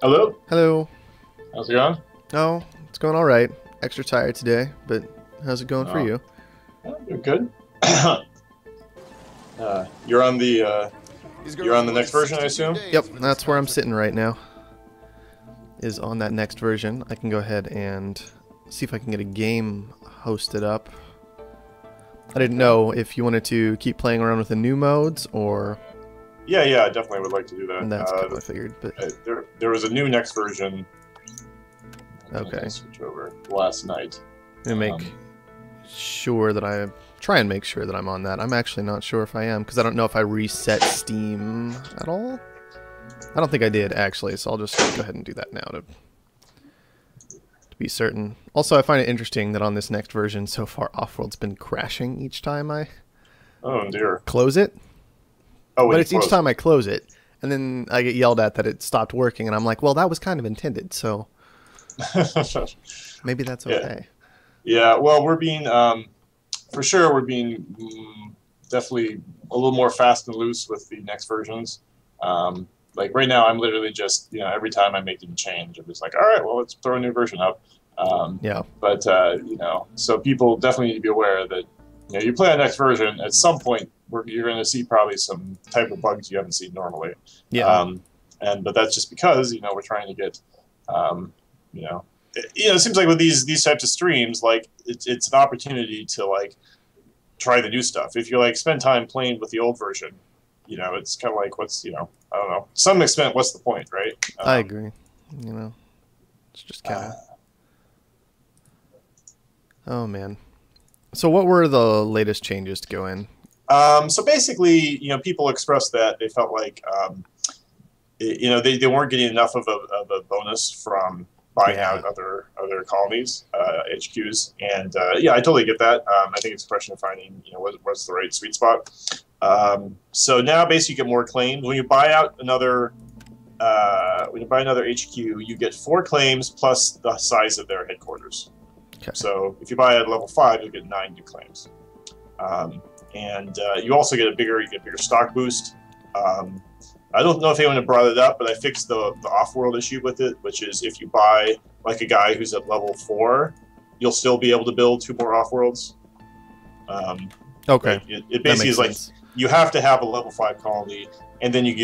Hello? Hello. How's it going? Oh, it's going all right. Extra tired today, but how's it going for Oh, you? yeah, you're good. You're on the next version, I assume? Yep, that's where I'm sitting right now. Is on that next version. I can go ahead and see if I can get a game hosted up. I didn't know if you wanted to keep playing around with the new modes or... Yeah, I definitely would like to do that. That's kind of what I figured, but... There was a new next version. Okay. Switch over last night. I'm gonna try and make sure that I'm on that. I'm actually not sure if I am, because I don't know if I reset Steam at all. I don't think I did, actually, so I'll just go ahead and do that now to be certain. Also, I find it interesting that on this next version, so far, Offworld's been crashing each time I dear. close it. Oh, but it's each time I close it, and then I get yelled at that it stopped working, and I'm like, well, that was kind of intended, so maybe that's okay. Yeah, well, we're being, for sure, we're being definitely a little more fast and loose with the next versions. Like right now, I'm literally just, every time I make a change, I'm just like, all right, well, let's throw a new version up. Yeah. But, so people definitely need to be aware that, you play on next version, at some point, you're going to see probably some type of bugs you haven't seen normally. Yeah. But that's just because, we're trying to get, it seems like with these types of streams, like it's an opportunity to like try the new stuff. If you like spend time playing with the old version, it's kind of like what's I don't know. To some extent, what's the point, right? I agree. It's just kind of. Oh man. So what were the latest changes to go in? So basically, people expressed that they felt like they weren't getting enough of a bonus from buying out other colonies, HQs, and I totally get that. I think it's a question of finding what's the right sweet spot. So now basically you get more claims when you buy out another. When you buy another HQ, you get 4 claims plus the size of their headquarters. Okay. So if you buy at level 5, you'll get 9 new claims, and you also get a bigger stock boost. I don't know if anyone had brought it up, but I fixed the off-world issue with it, which is if you buy like a guy who's at level 4, you'll still be able to build 2 more off-worlds. Okay. Like it basically is like you have to have a level 5 colony, and then you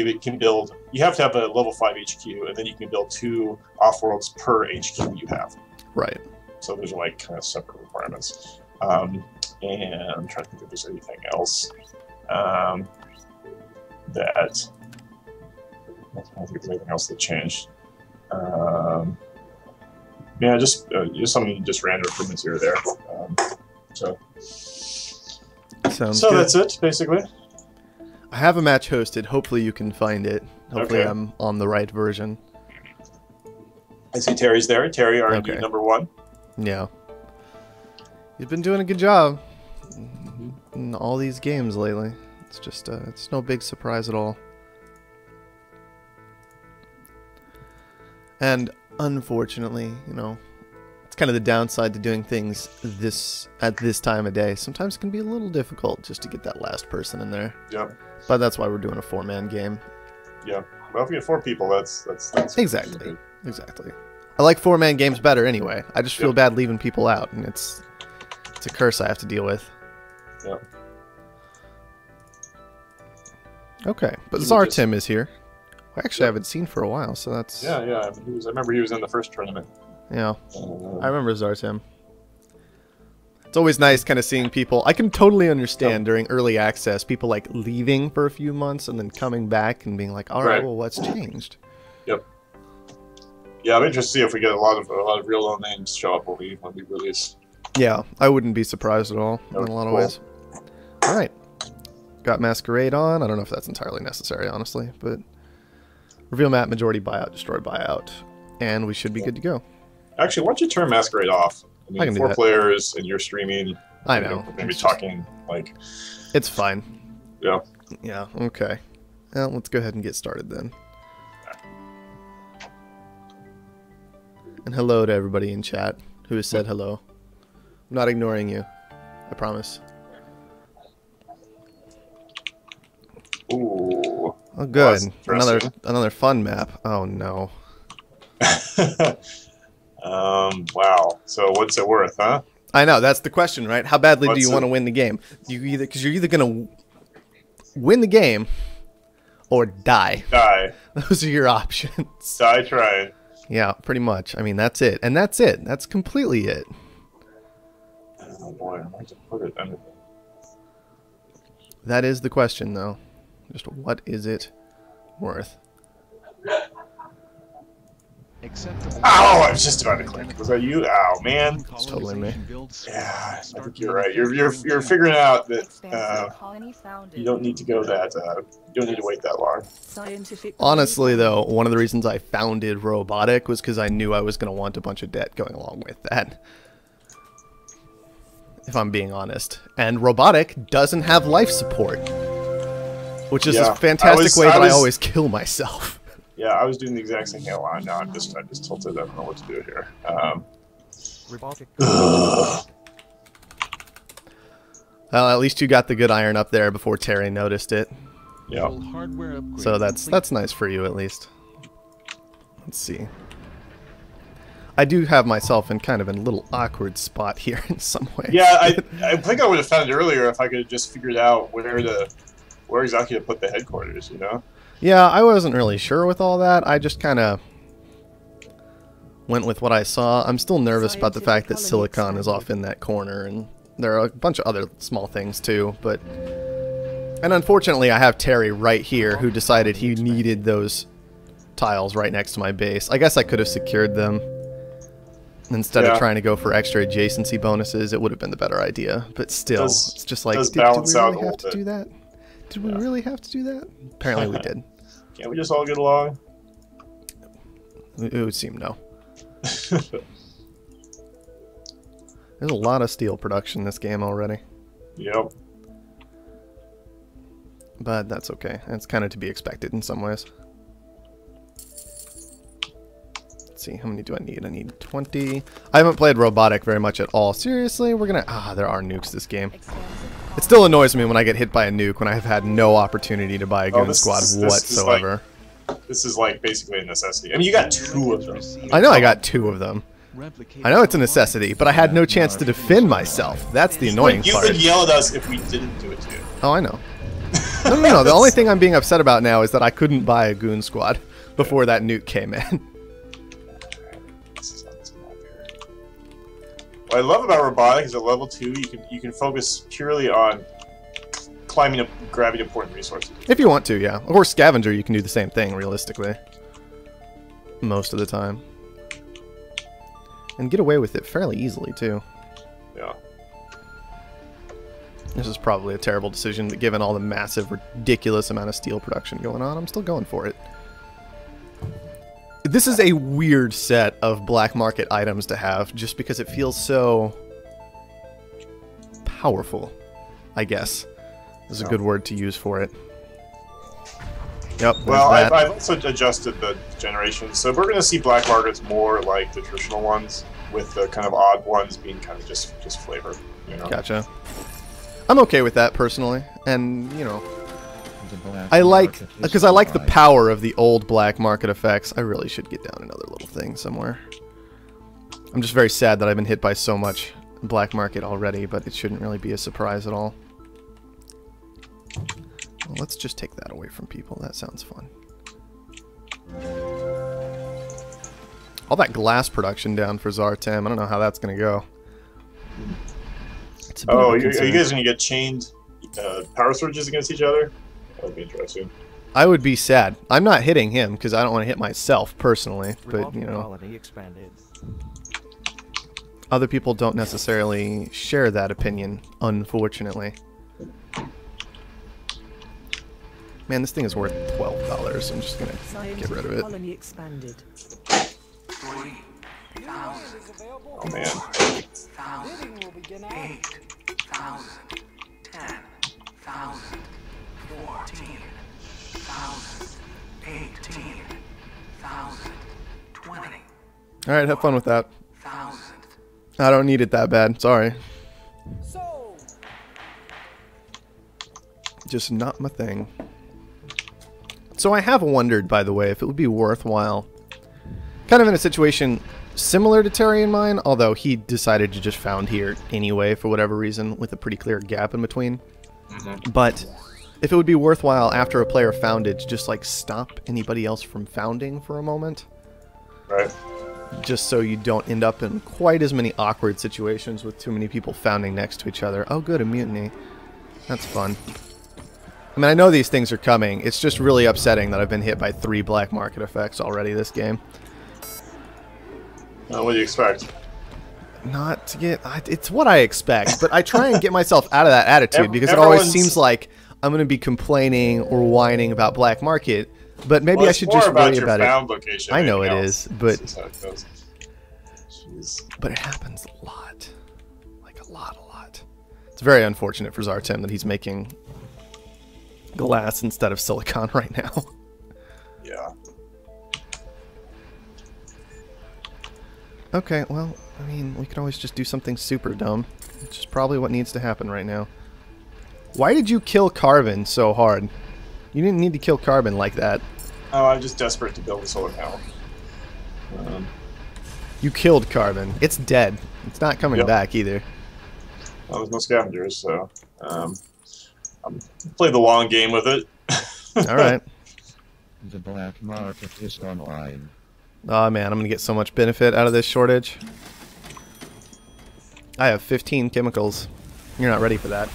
have to have a level 5 HQ, and then you can build 2 off-worlds per HQ you have. Right. So there's like kind of separate requirements. And I'm trying to think if there's anything else that. I don't think there's anything else that changed. Just some random improvements here or there. So good. That's it, basically. I have a match hosted. Hopefully you can find it. Hopefully I'm on the right version. I see Terry's there. Terry, R&D number 1. Yeah. You've been doing a good job in all these games lately. It's just, it's no big surprise at all. And unfortunately, it's kind of the downside to doing things at this time of day. Sometimes it can be a little difficult just to get that last person in there. Yeah. But that's why we're doing a 4-man game. Yeah. Well, if we get 4 people, that's exactly. Exactly. I like 4-man games better anyway. I just feel bad leaving people out, and it's a curse I have to deal with. Yeah. Okay, but Zartim is here. Actually, I haven't seen for a while, so that's... Yeah. I remember he was in the first tournament. Yeah. I remember Zartim. It's always nice kind of seeing people... I can totally understand during early access, people like leaving for a few months and then coming back and being like, all right, well, what's changed? Yep. Yeah, I'm interested to see if we get a lot of real names show up when we release. Yeah, I wouldn't be surprised at all in a lot of ways. All right. Got Masquerade on. I don't know if that's entirely necessary, honestly, but... Reveal map, majority buyout, destroy buyout, and we should be good to go. Actually, why don't you turn Masquerade off? I mean, 4 players, and you're streaming. I know. Maybe talking, like... It's fine. Yeah. Yeah, okay. Well, let's go ahead and get started then. And hello to everybody in chat who has said hello. I'm not ignoring you. I promise. Ooh. Oh, good. Another fun map. Oh, no. Wow. So what's it worth, huh? I know, that's the question, right? How badly do What's you want to win the game? Because you're either going to win the game or die. Die. Those are your options. Die trying. Yeah, pretty much. I mean, that's it. And that's it. That's completely it. Oh boy, I might just put it under. That is the question, though. Just what is it worth? Ow! I was just about to click. Was that you? Ow, man. It's totally me. Yeah, I think you're right. You're figuring out that you don't need to go that. You don't need to wait that long. Honestly, though, one of the reasons I founded Robotic was because I knew I was going to want a bunch of debt going along with that. If I'm being honest. And Robotic doesn't have life support, which is a fantastic way that I always kill myself. Yeah, I was doing the exact same thing a lot. Now I just tilted. I don't know what to do here. Well, at least you got the good iron up there before Terry noticed it. Yeah. So that's nice for you, at least. Let's see. I do have myself in kind of a little awkward spot here in some way. Yeah, I think I would have found it earlier if I could have just figured out where exactly to put the headquarters, you know? Yeah, I wasn't really sure with all that. I just kind of went with what I saw. I'm still nervous about the fact that Silicon is off in that corner, and there are a bunch of other small things too, but... And unfortunately, I have Terry right here, who decided he needed those tiles right next to my base. I guess I could have secured them. Instead of trying to go for extra adjacency bonuses, it would have been the better idea. But still, it's just like, did we really have to do that? Did we really have to do that? Apparently we did. Can't we just all get along? It would seem no. There's a lot of steel production in this game already. Yep. But that's okay. It's kind of to be expected in some ways. Let's see, how many do I need? I need 20. I haven't played Robotic very much at all. Seriously? We're gonna... there are nukes this game. It still annoys me when I get hit by a nuke when I have had no opportunity to buy a goon squad whatsoever. This is like basically a necessity. I mean, you got 2 of them. I know I got 2 of them. I know it's a necessity, but I had no chance to defend myself. That's the annoying part. You could yell at us if we didn't do it to you. Oh, I know. No. The only thing I'm being upset about now is that I couldn't buy a goon squad before that nuke came in. What I love about Robotic is at level 2, you can focus purely on climbing up, grabbing important resources. If you want to, yeah. Or Scavenger, you can do the same thing, realistically. Most of the time. And get away with it fairly easily, too. Yeah. This is probably a terrible decision, but given all the massive, ridiculous amount of steel production going on, I'm still going for it. This is a weird set of black market items to have, just because it feels so powerful, I guess. Is a good word to use for it. Yep. Well, I've also adjusted the generations, so we're going to see black markets more like the traditional ones, with the kind of odd ones being kind of just flavor. You know? Gotcha. I'm okay with that personally, and you know, I like the power of the old black market effects. I really should get down another little thing somewhere. I'm just very sad that I've been hit by so much black market already, but it shouldn't really be a surprise at all. Well, let's just take that away from people. That sounds fun. All that glass production down for Zartem. I don't know how that's going to go. Oh, are you guys going to get chained power surges against each other? That would be interesting. I would be sad. I'm not hitting him because I don't want to hit myself personally, but you know, other people don't necessarily share that opinion, unfortunately. Man, this thing is worth $12. I'm just gonna get rid of it. Oh man. 8,000, 10,000, 14,000, 18,000, 20. All right, have fun with that. I don't need it that bad. Sorry. Just not my thing. So I have wondered, by the way, if it would be worthwhile Kind of in a situation similar to Terry and mine, although he decided to just found here anyway for whatever reason, with a pretty clear gap in between. But if it would be worthwhile after a player founded to just like stop anybody else from founding for a moment. Right. Just so you don't end up in quite as many awkward situations with too many people founding next to each other. Oh good, a mutiny. That's fun. I mean, I know these things are coming. It's just really upsetting that I've been hit by 3 black market effects already this game. What do you expect? Not to get... It's what I expect, but I try and get myself out of that attitude because it always seems like I'm going to be complaining or whining about black market, but maybe I should just worry about it. Location, I know it is, but... Jeez. But it happens a lot. Like a lot. It's very unfortunate for Zartem that he's making glass instead of silicon right now. Yeah. Okay, well, I mean, we could always just do something super dumb. Which is probably what needs to happen right now. Why did you kill Carbon so hard? You didn't need to kill Carbon like that. Oh, I'm just desperate to build a solar panel. You killed Carbon. It's dead. It's not coming back either. Well, there's no scavengers, so I'm play the long game with it. All right. The black market is online. Oh man, I'm gonna get so much benefit out of this shortage. I have 15 chemicals. You're not ready for that.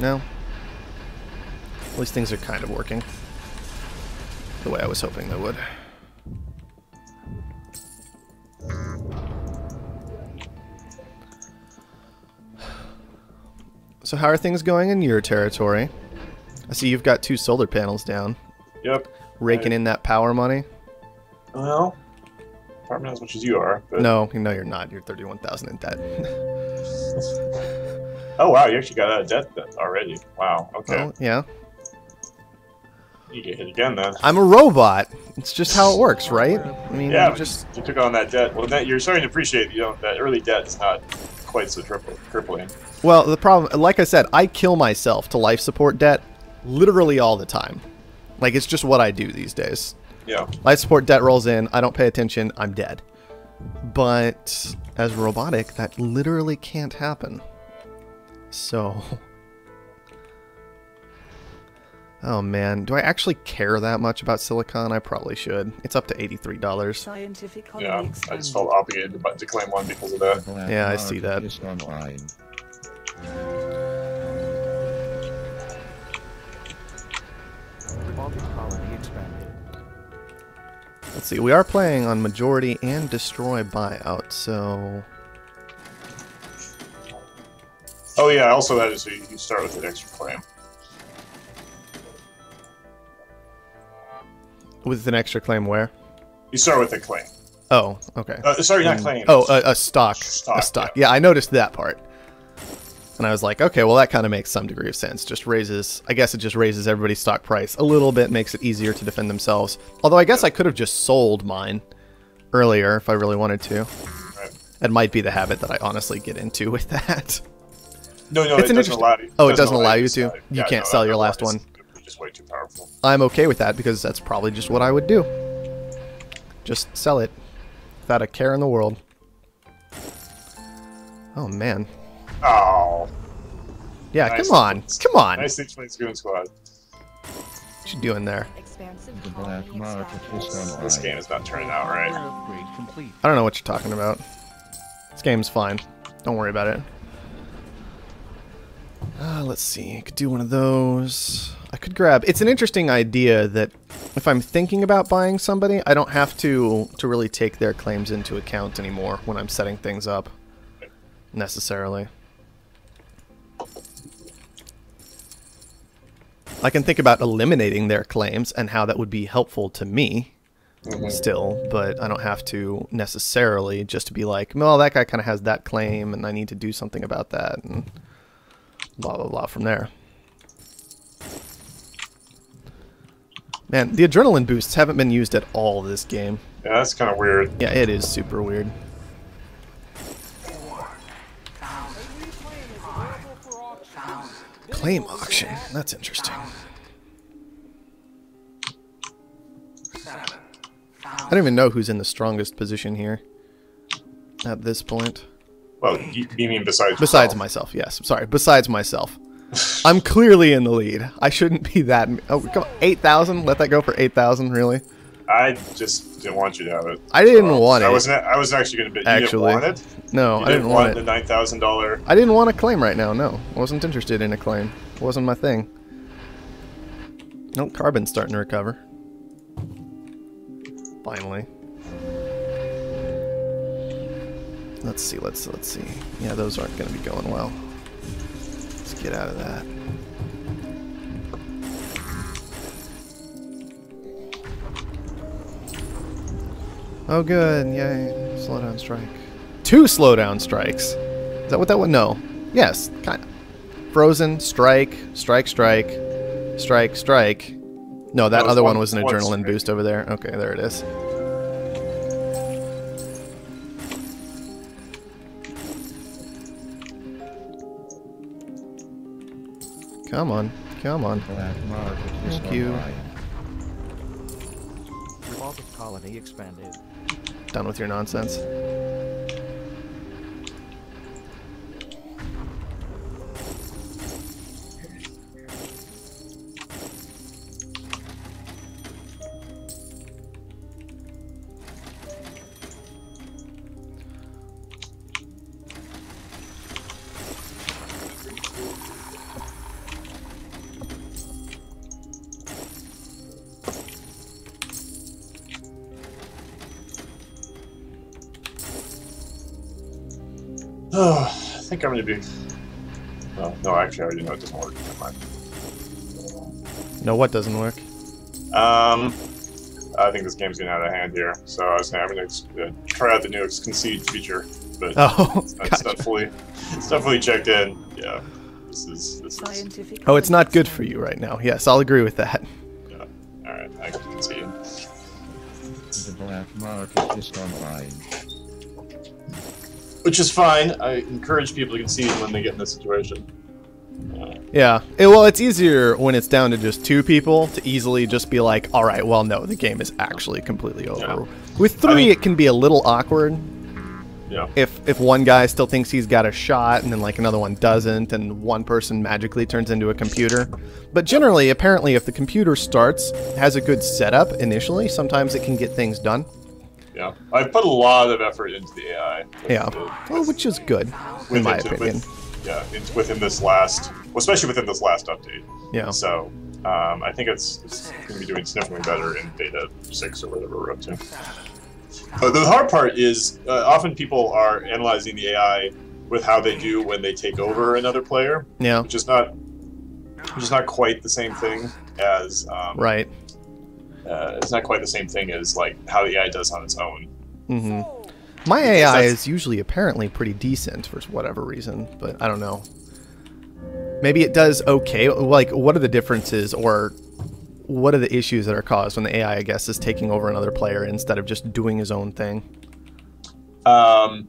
No. At least things are kind of working the way I was hoping they would. So how are things going in your territory? I see you've got 2 solar panels down. Yep. Raking in that power money? Well, probably not as much as you are. But... No, you're not. You're 31,000 in debt. Oh wow, you actually got out of debt already. Wow. Okay. Well, yeah. You get hit again then. I'm a robot. It's just how it works, right? I mean, yeah, you took on that debt. Well, you're starting to appreciate that early debt is not quite so crippling. Well, the problem, like I said, I kill myself to life support debt literally all the time. Like, it's just what I do these days. Yeah. Life support debt rolls in, I don't pay attention, I'm dead. But as robotic, that literally can't happen. So... Oh man, do I actually care that much about silicon? I probably should. It's up to $83. Scientifically Yeah, I just felt obligated to claim one because of that. Yeah, I see that. Is online. Colony expanded. Let's see, we are playing on majority and destroy buyout, so... Oh yeah, also that is you start with an extra claim. With an extra claim where? You start with a claim. Oh, okay. Sorry, not claim. Oh, a stock. Stock, A stock. Yeah, I noticed that part. And I was like, okay, well that kind of makes some degree of sense. Just raises, I guess it just raises everybody's stock price a little bit, makes it easier to defend themselves. Although I guess I could have just sold mine earlier if I really wanted to. Right. That might be the habit that I honestly get into with that. No, It's it doesn't allow you. Oh, it doesn't allow you to? sell. You can't sell your last one. It's just way too powerful. I'm okay with that because that's probably just what I would do. Just sell it without a care in the world. Oh man. Oh. Yeah, Nice. come on. Come on. Nice things playing Goon Squad. What you doing there? The black market is online. This game is not turning out right. Upgrade complete. I don't know what you're talking about. This game's fine. Don't worry about it. Let's see. I could do one of those. I could grab... It's an interesting idea that if I'm thinking about buying somebody, I don't have to really take their claims into account anymore when I'm setting things up. Necessarily. I can think about eliminating their claims and how that would be helpful to me still, but I don't have to necessarily just to be like, well, that guy kind of has that claim and I need to do something about that and blah, blah, blah from there. Man, the adrenaline boosts haven't been used at all this game. Yeah, that's kind of weird. Yeah, it is super weird. Claim auction. That's interesting. I don't even know who's in the strongest position here at this point. Well, you mean besides myself? Yes. I'm sorry. Besides myself. I'm clearly in the lead. I shouldn't be that. Oh, come on. 8,000? Let that go for 8,000, really? I just didn't want you to have it. I didn't want it. I was actually going to bid. You didn't want it? No, you I didn't want it. The $9,000. I didn't want a claim right now. No, I wasn't interested in a claim. It wasn't my thing. Nope, carbon's starting to recover. Finally. Let's see. Let's see. Yeah, those aren't going to be going well. Let's get out of that. Oh, good. Yay. Slowdown strike. 2 slowdown strikes. Is that what that one? No. Yes, kind of. Frozen, strike, strike, strike, strike, strike. No, that other one was an adrenaline boost over there. Okay, there it is. Come on. Come on. Thank you. Revolve colony expanded. Done with your nonsense. Oh, I think I'm going to be... Oh, no, actually, I already know it doesn't work. Never mind. No, what doesn't work? I think this game's getting out of hand here. So I was going to try out the new concede feature, but it's not fully checked in. Yeah, this is Scientific. Oh, it's not good for you right now. Yes, I'll agree with that. Yeah. All right, I can concede. The black market is online. Which is fine. I encourage people to concede when they get in this situation. Yeah. Well, it's easier when it's down to just 2 people to easily just be like, all right, well, no, the game is actually completely over. Yeah. With 3, it can be a little awkward. Yeah. If one guy still thinks he's got a shot and then like another one doesn't and one person magically turns into a computer. But generally, apparently, if the computer has a good setup initially, sometimes it can get things done. Yeah, I've put a lot of effort into the AI. Well, which is good, in my opinion. Within this last, especially within this last update. Yeah. So, I think it's going to be doing significantly better in beta 6 or whatever we're up to. The hard part is often people are analyzing the AI with how they do when they take over another player. Yeah. Which is not quite the same thing as right. It's not quite the same thing as like how the AI does on its own. Mm-hmm. My AI is usually apparently pretty decent for whatever reason, but I don't know. Maybe it does okay. Like, what are the differences, or what are the issues that are caused when the AI, I guess, is taking over another player instead of just doing his own thing? Oh,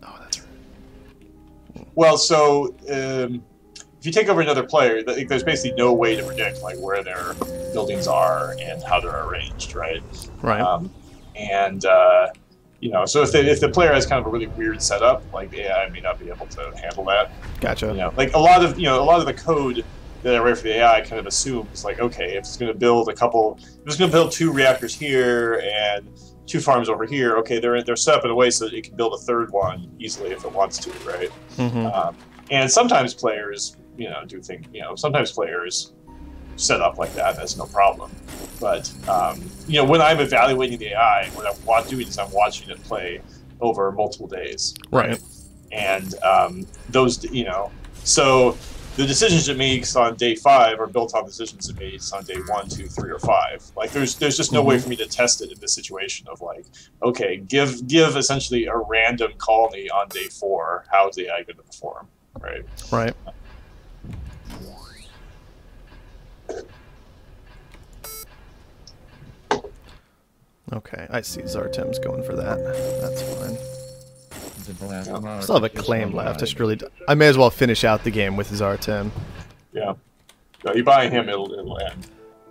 that's right. Well, so if you take over another player, there's basically no way to predict like where their buildings are and how they're arranged, right? Right. You know, so if the player has kind of a really weird setup, like the AI may not be able to handle that. Gotcha. You know, like a lot of the code that I write for the AI kind of assumes like, okay, if it's going to build if it's going to build 2 reactors here and 2 farms over here, okay, they're set up in a way so that it can build a 3rd one easily if it wants to, right? Mm-hmm. And sometimes players, sometimes players set up like that. That's no problem. But when I'm evaluating the AI, what I'm doing is I'm watching it play over multiple days. Right. And so the decisions it makes on day 5 are built on decisions it makes on day 1, 2, 3, or 5. Like there's just no way for me to test it in this situation of like, okay, give essentially a random colony on day 4. How is the AI going to perform? Right. Right. Okay, I see Zartem's going for that. That's fine. The black market Still have a claim left. I may as well finish out the game with Zartem. Yeah. No, you buy him, it'll end.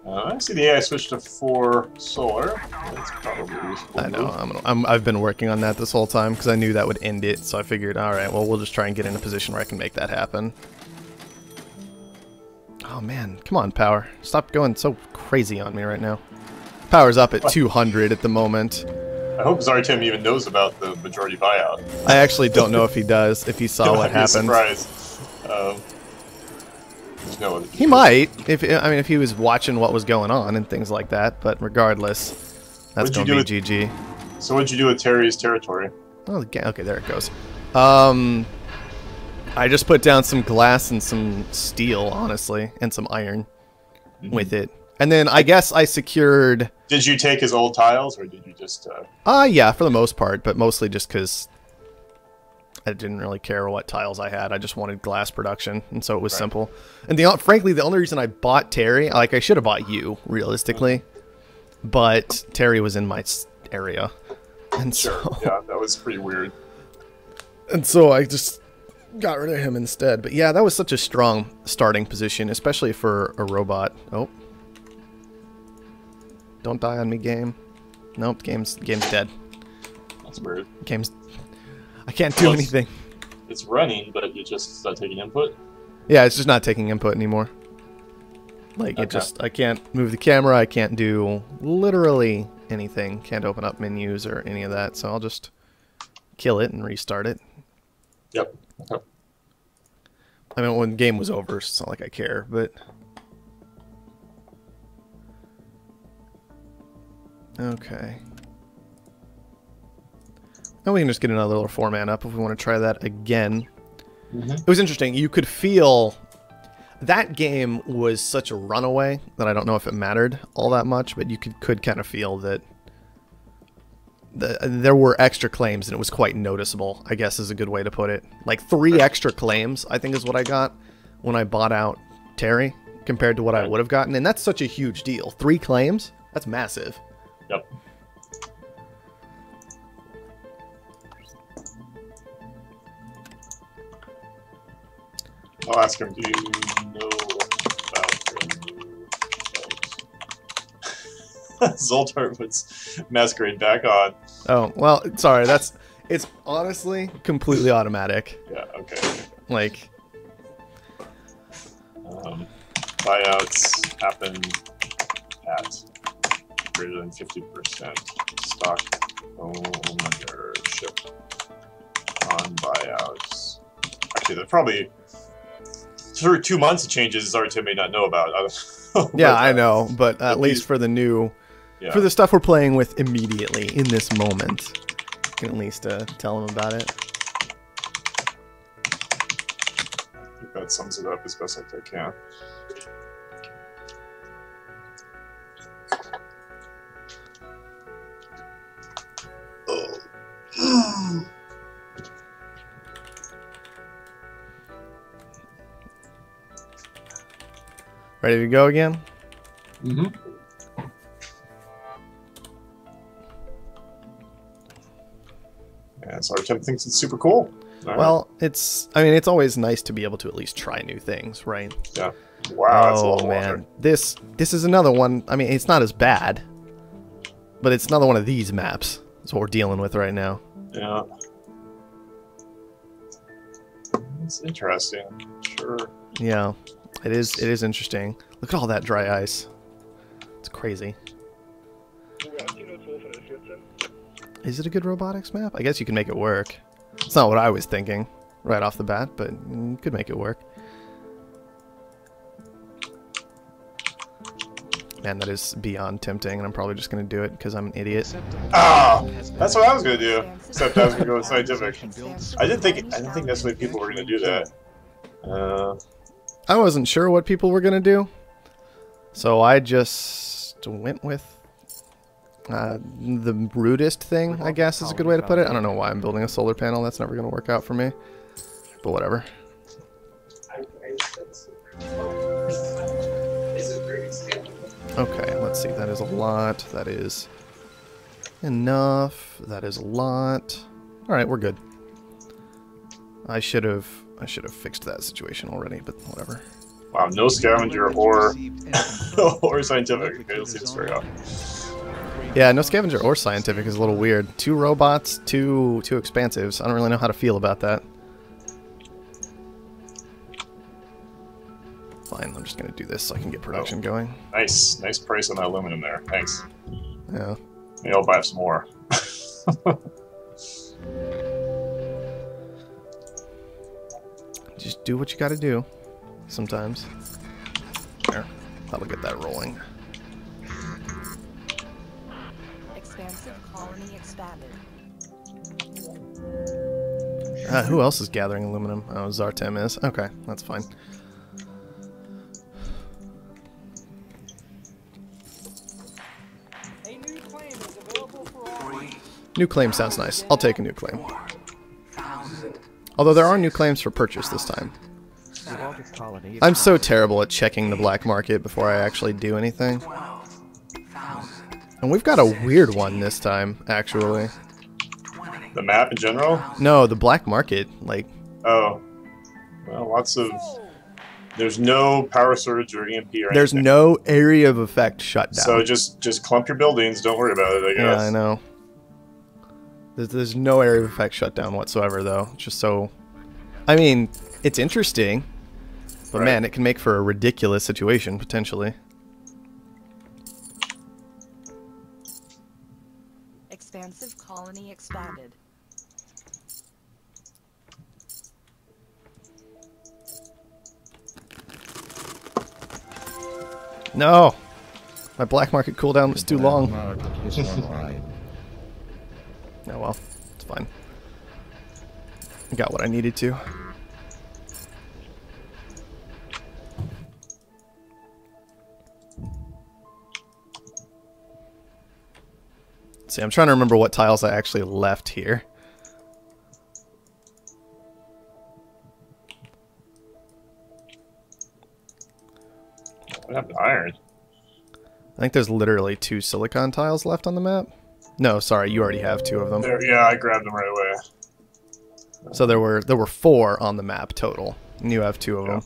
I see the AI switched to 4 solar. That's probably useful. I know. I've been working on that this whole time because I knew that would end it. So I figured, all right, well, we'll just try and get in a position where I can make that happen. Oh man, come on, power! Stop going so crazy on me right now. Power's up at 200 at the moment. I hope Zartim even knows about the majority buyout. I actually don't know if he does. If he saw what happened. No, he might, if he was watching what was going on and things like that. But regardless, that's going to be GG. So what'd you do with Terry's territory? Oh, okay, there it goes. I just put down some glass and some steel, honestly, and some iron with it. And then I guess I secured... Did you take his old tiles, or did you just... Yeah, for the most part, but mostly just because I didn't really care what tiles I had. I just wanted glass production, and so it was simple. And frankly, the only reason I bought Terry... Like, I should have bought you, realistically. But Terry was in my area. And so... Yeah, that was pretty weird. And so I just... got rid of him instead. But yeah, that was such a strong starting position, especially for a robot. Oh. Don't die on me, game. Nope, game's dead. That's weird. I can't do anything. It's running, but it just not taking input? Yeah, it's just not taking input anymore. Like, I can't move the camera, I can't do literally anything. Can't open up menus or any of that, so I'll just kill it and restart it. Yep. Okay. I mean, when the game was over, it's not like I care, but... Okay. Now we can just get another little 4-man up if we want to try that again. It was interesting. You could feel... That game was such a runaway that I don't know if it mattered all that much, but you could kind of feel that there were extra claims, and it was quite noticeable, I guess is a good way to put it. Like 3 extra claims, I think is what I got when I bought out Terry, compared to what I would have gotten. And that's such a huge deal. 3 claims? That's massive. Yep. I'll ask him, do you know about Zoltar puts Masquerade back on. Oh, well, sorry, it's honestly completely automatic. Yeah, okay. Like... buyouts happen at greater than 50% stock ownership on buyouts. Actually, they're probably... For 2 months of changes, Zartim may not know about. Yeah, I know, but at least for the new... Yeah. For the stuff we're playing with immediately, in this moment, I can at least tell them about it. I think that sums it up as best I can. Ready to go again? Mm-hmm. Yeah, so Artem thinks it's super cool. Well, it's always nice to be able to at least try new things, right? Yeah. Wow, that's a oh little man, longer. this is another one. I mean, it's not as bad, but it's another one of these maps. That's what we're dealing with right now. Yeah. It's interesting. Sure. Yeah, it is. It is interesting. Look at all that dry ice. It's crazy. Is it a good robotics map? I guess you can make it work. It's not what I was thinking right off the bat, but you could make it work. Man, that is beyond tempting, and I'm probably just going to do it because I'm an idiot. Ah, that's what I was going to do. Except I was going to go with scientific. I didn't think necessarily people were going to do that. I wasn't sure what people were going to do, so I just went with the rudest thing, I guess is a good way to put it. I don't know why I'm building a solar panel. That's never going to work out for me, but whatever. Okay, let's see. That is a lot. That is enough. That is a lot. All right, we're good. I should have fixed that situation already, but whatever. Wow, no scavenger or or scientific. Okay, let's see this very often. Yeah, no scavenger or scientific is a little weird. 2 robots, two expansives. I don't really know how to feel about that. Fine, I'm just gonna do this so I can get production going. Nice price on that aluminum there. Thanks. Yeah. Maybe I'll buy some more. Just do what you gotta do. Sometimes. There. That'll get that rolling. Expansive colony expanded. Who else is gathering aluminum? Oh, Zartem is. Okay, that's fine. A new claim is available for all. New claim sounds nice. I'll take a new claim. Although there are new claims for purchase this time. Revolted colony I'm so terrible at checking the black market before I actually do anything. And we've got a weird one this time, actually. The map in general? No, the black market, like... Oh. Well, lots of... There's no power surge or EMP or anything. There's no area of effect shut down. So just clump your buildings, don't worry about it, I guess. Yeah, I know. There's no area of effect shut down whatsoever, though. Just so... I mean, it's interesting. But Right. man, it can make for a ridiculous situation, potentially. Expansive colony expanded. No! My black market cooldown was too Black long. market is online. Oh well, it's fine. I got what I needed to. See, I'm trying to remember what tiles I actually left here. What happened to iron? I think there's literally 2 silicon tiles left on the map. No, sorry, you already have 2 of them. There, yeah, I grabbed them right away. So there were 4 on the map total, and you have 2 of them.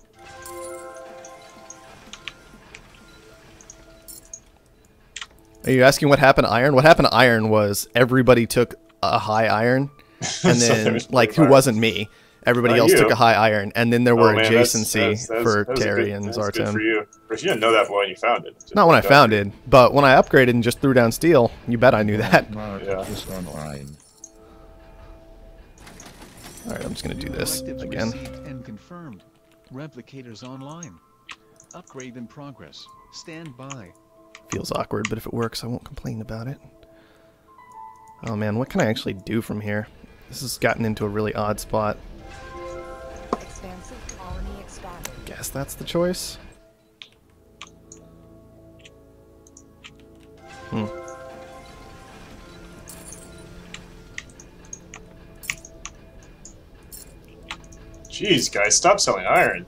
Are you asking what happened to iron? What happened to iron was everybody took a high iron, and So then there's like no who wasn't me. Everybody Not else you. took a high iron, and then there were Oh, man, that's adjacency that's for a Terry good, and that's good for Zartem. you. But you didn't know that when you found it. Just Not when I looked found up. it, but when I upgraded and just threw down steel, you bet I knew that. Black market Yeah. is online. All right, I'm just gonna do this Directives again. received and confirmed. Replicators online. Upgrade in progress. Stand by. Feels awkward, but if it works, I won't complain about it. Oh man, what can I actually do from here? This has gotten into a really odd spot. Expansive colony expanded. Guess that's the choice. Jeez, guys, stop selling iron.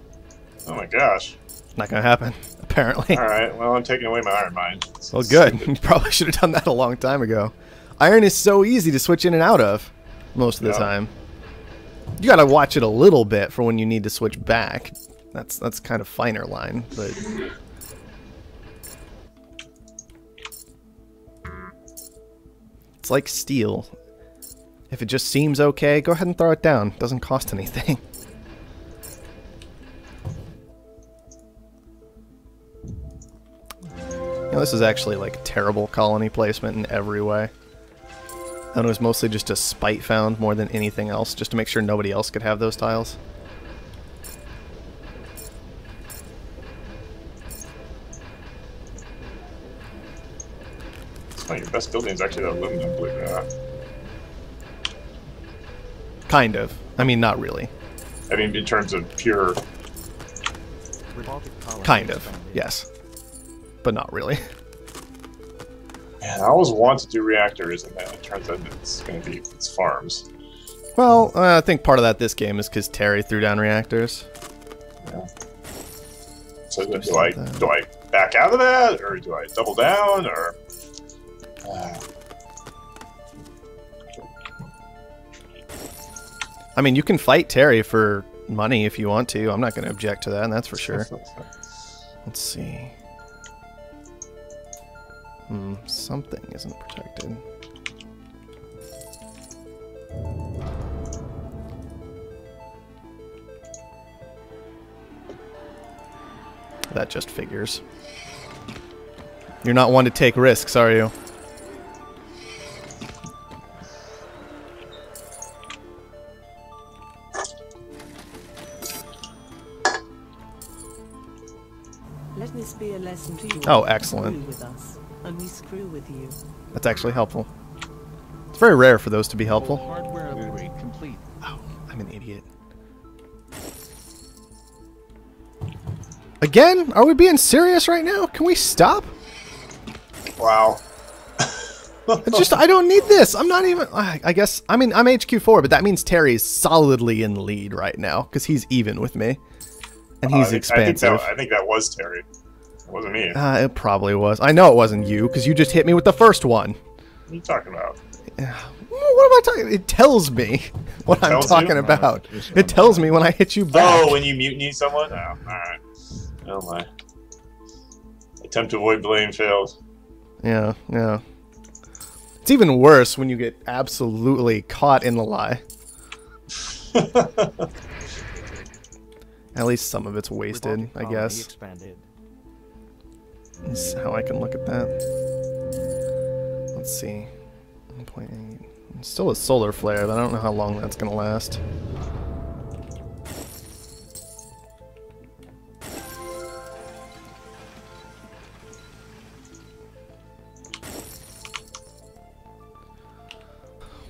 Oh my gosh. Not gonna happen, apparently. Alright, well, I'm taking away my iron mine. Well, good. You probably should have done that a long time ago. Iron is so easy to switch in and out of most of the Yeah. time. You gotta watch it a little bit for when you need to switch back. That's kind of finer line, but it's like steel. If it just seems okay, go ahead and throw it down. Doesn't cost anything. You know, this is actually like terrible colony placement in every way. And it was mostly just a spite found more than anything else, just to make sure nobody else could have those tiles. It's funny, your best building is actually that aluminum, believe it or not. Kind of. I mean, not really. I mean, in terms of pure... Revolted colony Kind of. expanded. Yes. But not really. Man, I always want to do reactors, and then it turns out it's going to be it's farms. Well, I think part of that this game is because Terry threw down reactors. Yeah. So Just do I like that. do I back out of that, or do I double down, or? I mean, you can fight Terry for money if you want to. I'm not going to object to that, that's for sure. Let's see. Something isn't protected. That just figures. You're not one to take risks, are you? Let this be a lesson to you. Oh, excellent. Screw with us, and we screw with you. That's actually helpful. It's very rare for those to be helpful. Hardware upgrade complete. Oh, I'm an idiot. Again? Are we being serious right now? Can we stop? Wow. I don't need this. I'm not even... I guess... I mean, I'm HQ4, but that means Terry's solidly in the lead right now, because he's even with me. And he's expansive. I think that was Terry. It wasn't me. It probably was. I know it wasn't you, because you just hit me with the first one. What are you talking about? What am I talking? It tells me what I'm talking about. It tells me when I hit you back. Oh, when you mutiny someone? Oh, alright. Oh my. Attempt to avoid blame failed. Yeah, yeah. It's even worse when you get absolutely caught in the lie. At least some of it's wasted, I guess. Expanded. That's how I can look at that. Let's see. 1.8. Still a solar flare, but I don't know how long that's going to last.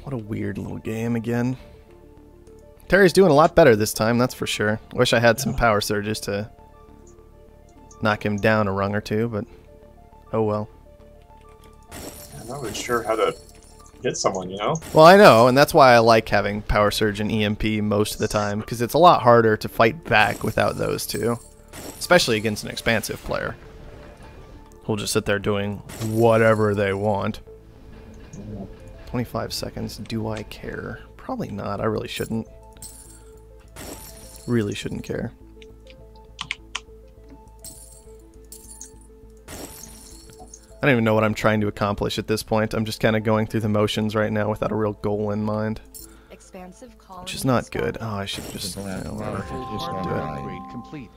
What a weird little game again. Terry's doing a lot better this time, that's for sure. Wish I had some power surges to knock him down a rung or two, but oh well. I'm not really sure how to hit someone, you know? Well, I know, and that's why I like having power surge and EMP most of the time, because it's a lot harder to fight back without those two. Especially against an expansive player. Who'll just sit there doing whatever they want. 25 seconds, do I care? Probably not, I really shouldn't. Really shouldn't care. I don't even know what I'm trying to accomplish at this point. I'm just kind of going through the motions right now without a real goal in mind. Expansive colony Which is not good. expanded. Oh, I should just... The black you know, market whatever. is Hardware online. upgrade complete.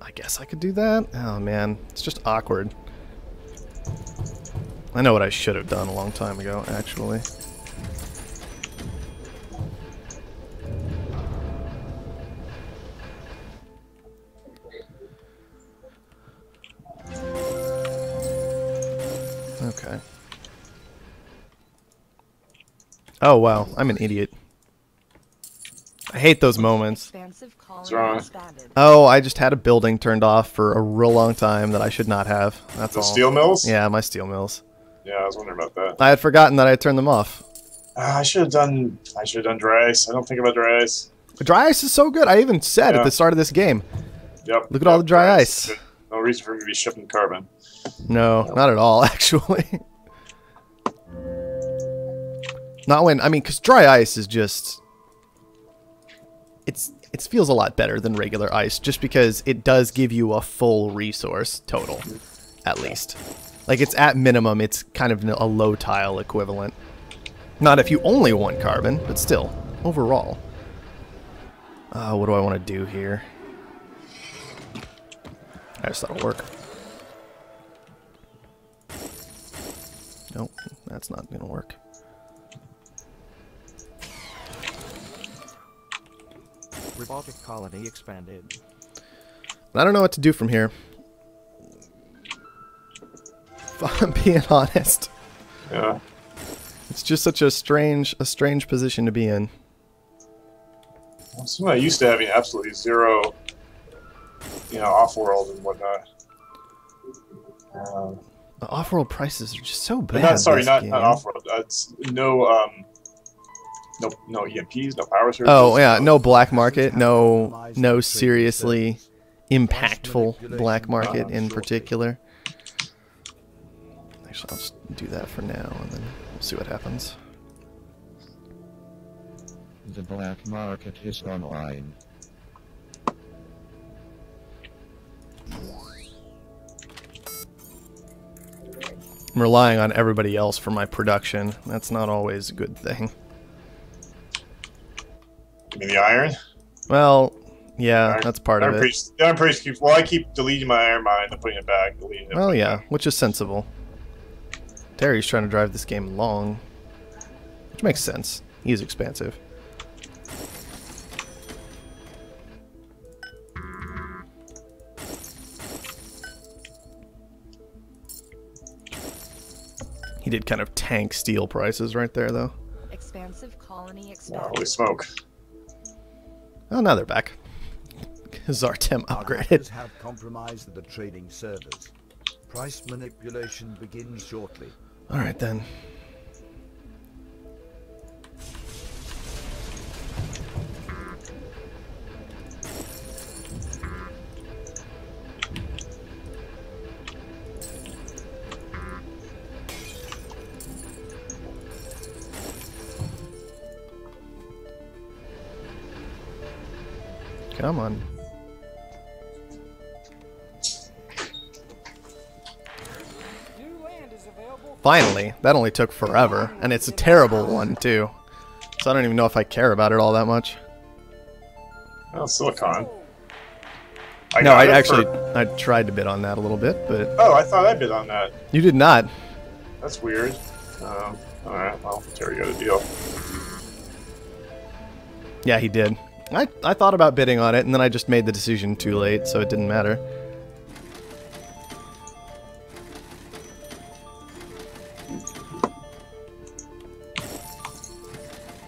I guess I could do that? Oh man, it's just awkward. I know what I should have done a long time ago, actually. Okay. Oh wow, I'm an idiot. I hate those moments. Expansive wrong? colony expanded. Oh, I just had a building turned off for a real long time that I should not have. That's The all. steel mills? Yeah, my steel mills. Yeah, I was wondering about that. I had forgotten that I had turned them off. I should have done dry ice. I don't think about dry ice. Dry ice is so good. I even said at Yeah. the start of this game. Yep. Look at all the dry ice. Good. No reason for me to be shipping carbon. No, not at all, actually. Not when, I mean, because dry ice is just... It feels a lot better than regular ice, just because it does give you a full resource total, at least. Like, it's at minimum, it's kind of a low tile equivalent. Not if you only want carbon, but still, overall. What do I want to do here? I guess that'll work. Nope, that's not gonna work. Robotic colony expanded. I don't know what to do from here. If I'm being honest. Yeah. It's just such a strange position to be in. I'm used to having absolutely zero, off-world and whatnot. The off-world prices are just so bad. Not this game. off-world. It's no EMPs, no power surges. Oh yeah, no black market, no seriously impactful black market in particular. Actually, I'll just do that for now, and then we'll see what happens. The black market is online. I'm relying on everybody else for my production. That's not always a good thing. Give me the iron. Well, yeah, Iron- that's part of it. I'm pretty. Well, I keep deleting my iron mine and putting it back. Deleting it. Well, yeah, which is sensible. Terry's trying to drive this game along, which makes sense. He is expansive. He did kind of tank steel prices right there, though. Expansive colony Wow, expanded. holy smoke! Oh, now they're back. Zartem Our upgraded. hackers have compromised the trading servers. Price manipulation begins shortly. Alright then. Come on. New land is available. Finally. That only took forever. And it's a terrible one, too. So I don't even know if I care about it all that much. Oh, silicon. No, got I it actually... for- I tried to bid on that a little bit, but... Oh, I thought I bid on that. You did not. That's weird. Alright, well, Terry got a deal. Yeah, he did. I thought about bidding on it, and then I just made the decision too late, so it didn't matter.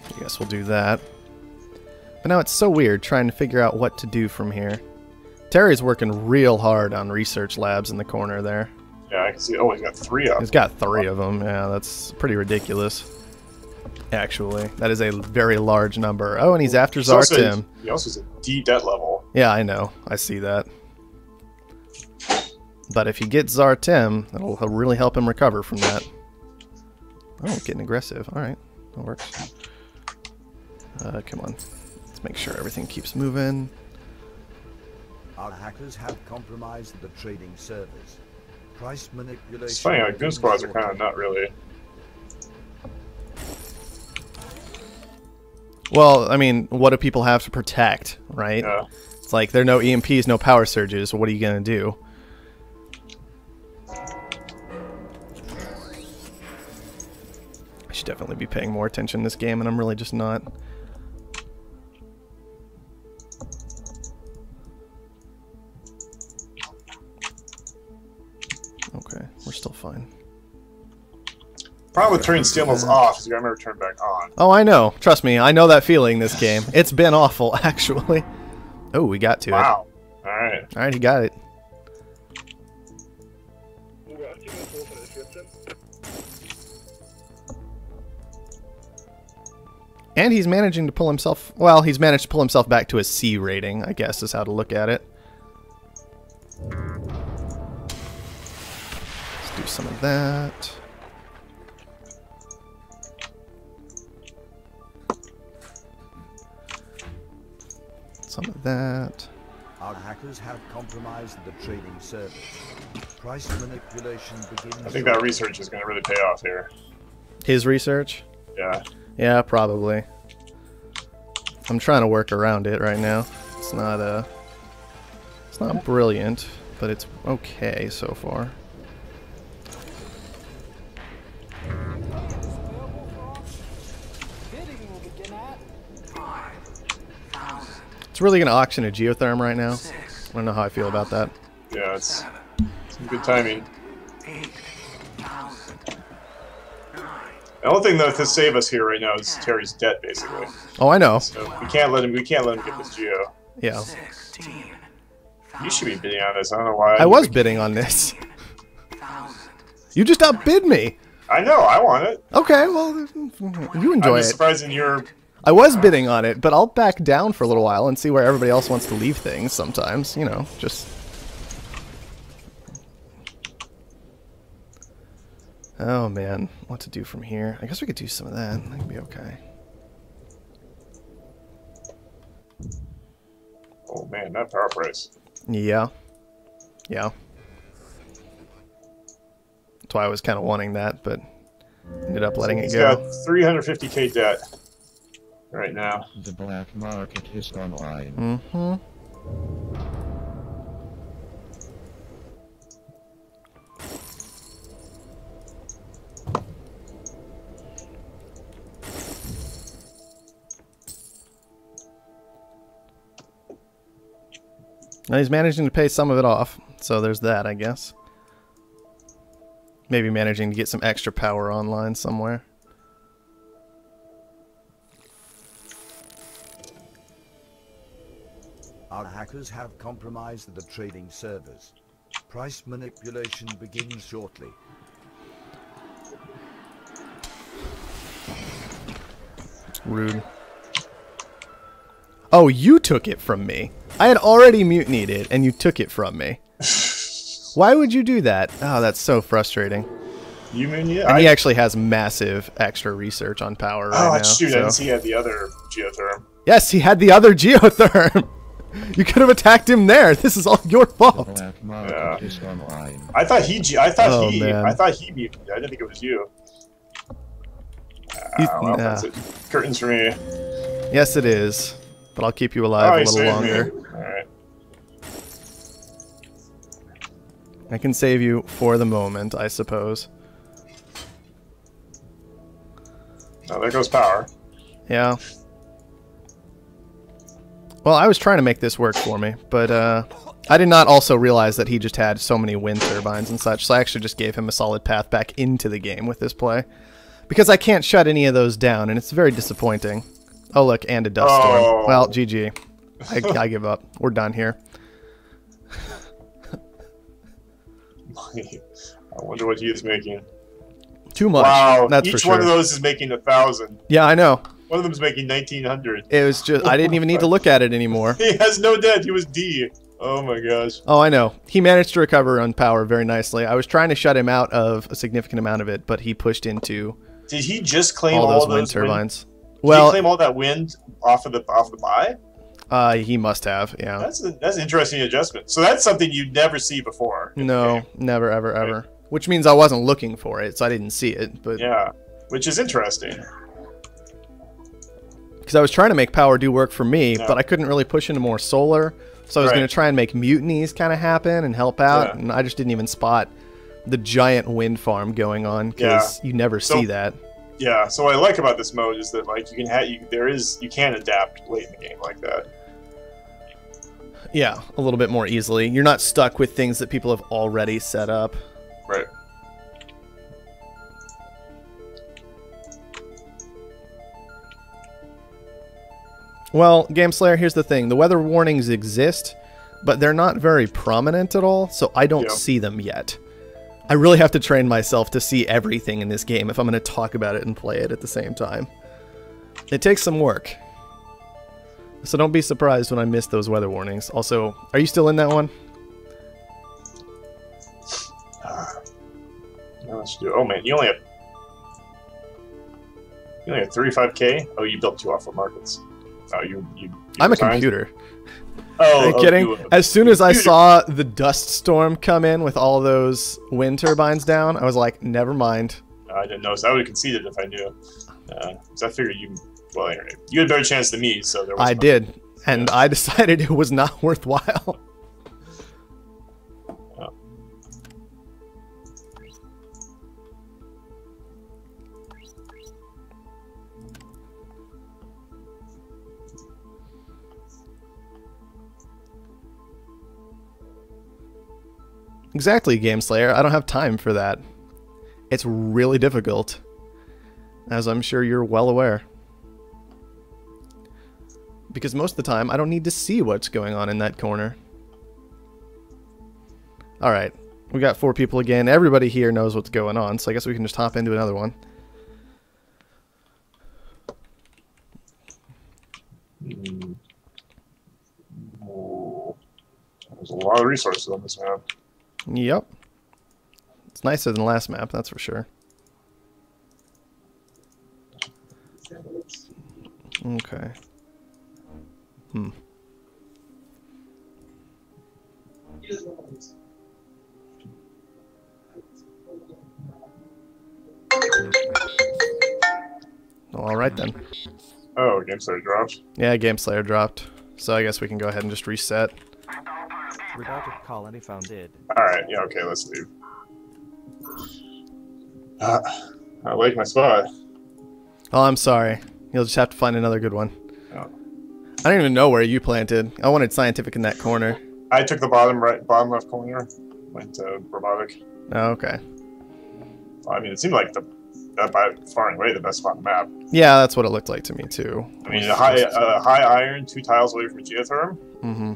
I guess we'll do that. But now it's so weird trying to figure out what to do from here. Terry's working real hard on research labs in the corner there. Yeah, I can see. Oh, he's got 3 up. He's got 3 of them. Yeah, that's pretty ridiculous. Actually, that is a very large number. Oh, and he's after Zartim. He also has a D debt level. Yeah, I know. I see that. But if he gets Zartim, that'll really help him recover from that. Oh, getting aggressive. Alright, that works. Come on. Let's make sure everything keeps moving. Our hackers have compromised the trading servers. Price manipulation. It's funny how Goon begins Squads are kind shortly. of not really. Well, I mean, what do people have to protect, right? Yeah. It's like, there are no EMPs, no power surges, so what are you going to do? I should definitely be paying more attention to this game, and I'm really just not. Okay, we're still fine. Problem with turning steel mills off is you gotta remember to turn it back on. Oh, I know. Trust me, I know that feeling this game. It's been awful, actually. Oh, we got to it. Wow. Alright. Alright, he got it. And he's managing to pull himself... Well, he's managed to pull himself back to a C rating, I guess, is how to look at it. Let's do some of that. Some of that. Our hackers have compromised the trading servers. Price manipulation begins. I think that research is gonna really pay off here. His research? Yeah. Yeah, probably. I'm trying to work around it right now. It's not brilliant, but it's okay so far. Bidding will begin at It's really going to auction a geotherm right now. I don't know how I feel about that. Yeah, it's some good timing. The only thing that to save us here right now is Terry's debt, basically. Oh, I know. So we can't let him. We can't let him get this geo. Yeah. You should be bidding on this. I don't know why. I was bidding on this. You just outbid me. I know. I want it. Okay, well, you enjoy I'm it. just surprised in your. I was bidding on it, but I'll back down for a little while and see where everybody else wants to leave things sometimes. You know, just... Oh man, what to do from here? I guess we could do some of that. That could be okay. Oh man, that power price. Yeah. Yeah. That's why I was kind of wanting that, but ended up letting it go. He's got 350k debt right now. The black market is online. Mm-hmm. Now he's managing to pay some of it off, so there's that, I guess. Maybe managing to get some extra power online somewhere. Our hackers have compromised the trading servers. Price manipulation begins shortly. Rude. Oh, you took it from me. I had already mutinied it, and you took it from me. Why would you do that? Oh, that's so frustrating. You mean yeah? And he actually has massive extra research on power right now. Oh, shoot, so. I didn't see he had the other geotherm. Yes, he had the other geotherm. You could have attacked him there. This is all your The fault. black market is online. I thought he muted. I didn't think it was you. Well, that's it. Curtains for me. Yes, it is. But I'll keep you alive a little longer. Alright. I can save you for the moment, I suppose. Oh, there goes power. Yeah. Well, I was trying to make this work for me, but I did not also realize that he just had so many wind turbines and such, so I actually just gave him a solid path back into the game with this play. Because I can't shut any of those down, and it's very disappointing. Oh, look, and a dust storm. Well, GG. I give up. We're done here. I wonder what he is making. Too much. Wow, that's for each sure. one of those is making 1,000. Yeah, I know. One of them is making 1,900. It was just, I didn't even need to look at it anymore. He has no debt. He was D. Oh my gosh. Oh, I know. He managed to recover on power very nicely. I was trying to shut him out of a significant amount of it, but he pushed into Did he just claim all those wind turbines. Well, did he claim all that wind off of the buy? He must have, yeah. That's an interesting adjustment. So that's something you'd never see before. No, never, ever, ever. Which means I wasn't looking for it, so I didn't see it. But yeah, which is interesting. Because I was trying to make power do work for me, but I couldn't really push into more solar. So I was going to try and make mutinies kind of happen and help out, and I just didn't even spot the giant wind farm going on because you never see that. Yeah. So what I like about this mode is that like you can adapt late in the game like that. Yeah, a little bit more easily. You're not stuck with things that people have already set up. Right. Well, Game Slayer, here's the thing. The weather warnings exist, but they're not very prominent at all, so I don't see them yet. I really have to train myself to see everything in this game if I'm going to talk about it and play it at the same time. It takes some work. So don't be surprised when I miss those weather warnings. Also, are you still in that one? Let's do. Oh man, you only have 35k. Oh, you built 2 Offworld markets. Oh, you I'm resigned? a computer. Oh, are you kidding? As soon as I saw the dust storm come in with all those wind turbines down, I was like, never mind. I didn't notice. I would have conceded if I knew. So I figured you. Well, anyway, you had a better chance than me, so there was. I did, and I decided it was not worthwhile. Exactly, Game Slayer. I don't have time for that. It's really difficult, as I'm sure you're well aware. Because most of the time, I don't need to see what's going on in that corner. Alright, we got 4 people again. Everybody here knows what's going on, so I guess we can just hop into another one. Oh, there's a lot of resources on this map. Yep. It's nicer than the last map, that's for sure. Okay. Hmm. Well, all right then. Oh, game started dropped. Yeah, Game Slayer dropped. So I guess we can go ahead and just reset. Robotic colony founded. All right. Yeah. Okay. Let's leave. I like my spot. Oh, I'm sorry. You'll just have to find another good one. Oh. I don't even know where you planted. I wanted scientific in that corner. I took the bottom left corner. Went to robotic. Oh, okay. Well, I mean, it seemed like by far and away the best spot on the map. Yeah, that's what it looked like to me too. I mean, high iron, 2 tiles away from a geotherm. Mm-hmm.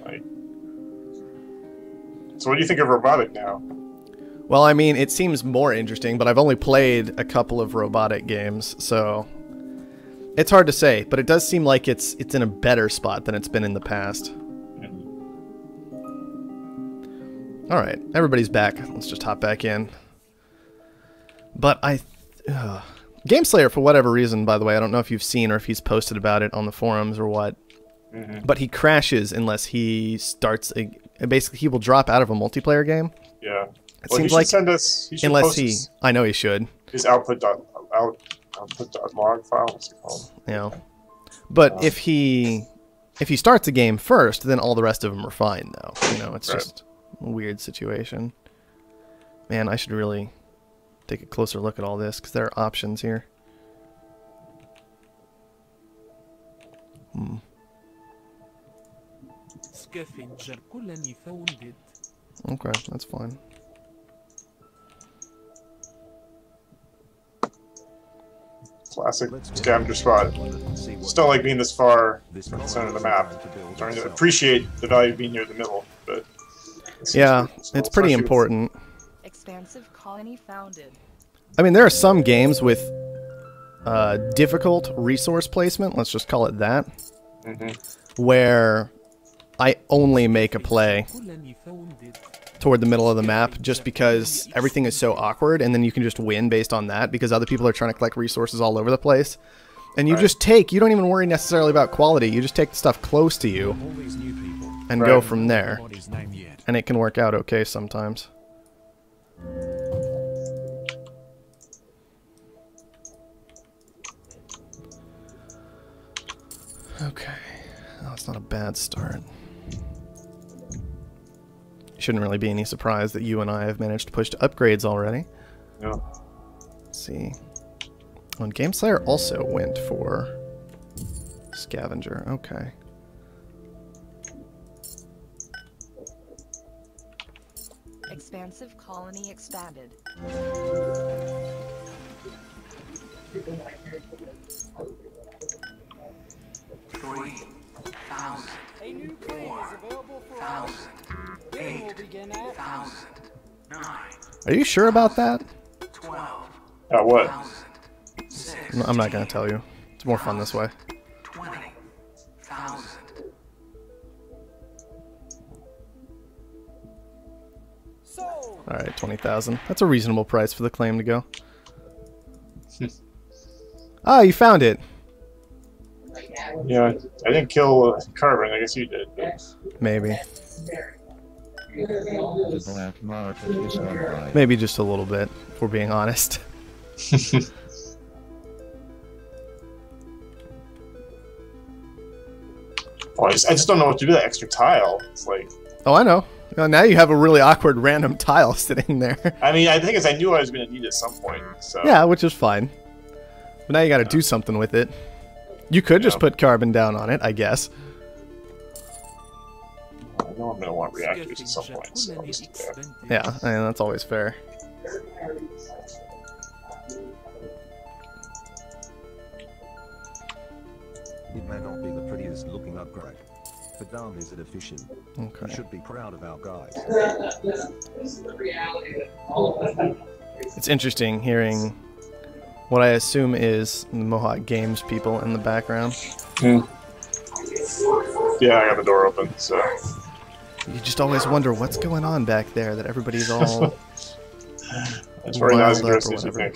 Like, so what do you think of robotic now? Well, I mean, it seems more interesting, but I've only played a couple of robotic games, so it's hard to say. But it does seem like it's in a better spot than it's been in the past. All right, everybody's back. Let's just hop back in. But Game Slayer, for whatever reason, by the way, I don't know if you've seen or if he's posted about it on the forums or what, but he crashes unless he starts basically he will drop out of a multiplayer game. Yeah. It Well, seems he like should send us. He should unless post he, I know he should. his output.log file. What's it called? Yeah. But if he starts a game first, then all the rest of them are fine, though. You know, it's just a weird situation. Man, I should really take a closer look at all this because there are options here. Okay, that's fine. Classic scavenger spot. Just don't like being this far from the center of the map. I'm trying to appreciate the value of being near the middle, but yeah, it's pretty important. Expansive colony founded. I mean, there are some games with difficult resource placement, let's just call it that, where I only make a play toward the middle of the map just because everything is so awkward, and then you can just win based on that because other people are trying to collect resources all over the place. And you just you don't even worry necessarily about quality, you just take the stuff close to you and go from there. And it can work out okay sometimes. Okay, oh, it's not a bad start. Shouldn't really be any surprise that you and I have managed to push to upgrades already. Yeah. Let's see. Oh, and Game Slayer also went for Scavenger. Okay. Expansive colony expanded. A new claim is available for all. Bidding will begin at Are you sure about that? What? I'm not going to tell you. It's more fun this way. Alright, 20,000. That's a reasonable price for the claim to go. Ah, you found it. Yeah, I didn't kill Carbon. I guess you did. Maybe. The black market is online. Maybe just a little bit, if we're being honest. Well, I just don't know what to do with that extra tile. It's like... Oh, I know. Well, now you have a really awkward random tile sitting there. I mean, I think I knew I was going to need it at some point, so... Yeah, which is fine. But now you got to do something with it. You could just put carbon down on it, I guess. I know I'm going to want reactors at some point, so I'll just do that. Yeah, I mean, that's always fair. It may not be the prettiest looking upgrade, but damn is it efficient. Okay. We should be proud of our guys. It's interesting hearing what I assume is the Mohawk Games people in the background. Yeah, I got the door open, so... You just always wonder what's going on back there, that everybody's all... It's very nice and dressy, as you think.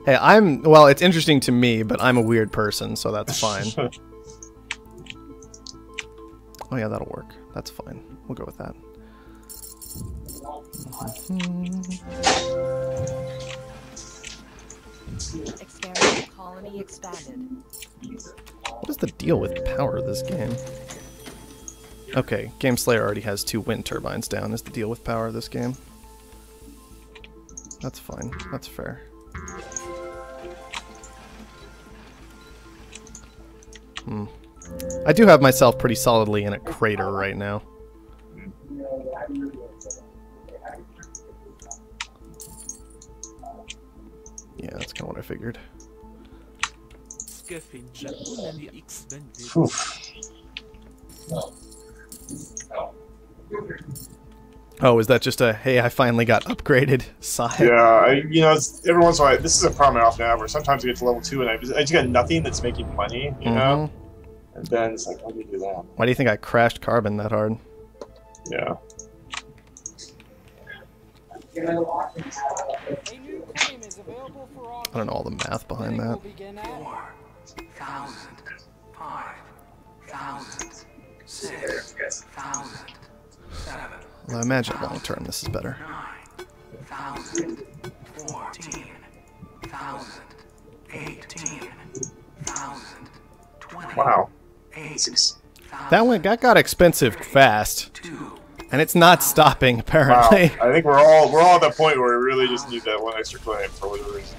Hey, well, it's interesting to me, but I'm a weird person, so that's fine. Oh yeah, that'll work. That's fine. We'll go with that. Experiment colony expanded. What is the deal with power of this game? Okay, Game Slayer already has 2 wind turbines down. Is the deal with power of this game? That's fine. That's fair. I do have myself pretty solidly in a crater right now. Yeah, that's kind of what I figured. Oh, is that just a, hey, I finally got upgraded sigh? Yeah, you know, every once in a while, this is a problem I often have where sometimes I get to level 2 and I just got nothing that's making money, you know? And then it's like, why do you do that? Why do you think I crashed Carbon that hard? Yeah. I don't know all the math behind that. 4,000, 5,000, 6,000, 7. Well, I imagine long term this is better. 9,000, 14,000, 18,000, 20. Wow. That got expensive fast, and it's not stopping apparently. Wow. I think we're all at that point where we really just need that one extra claim for whatever reason.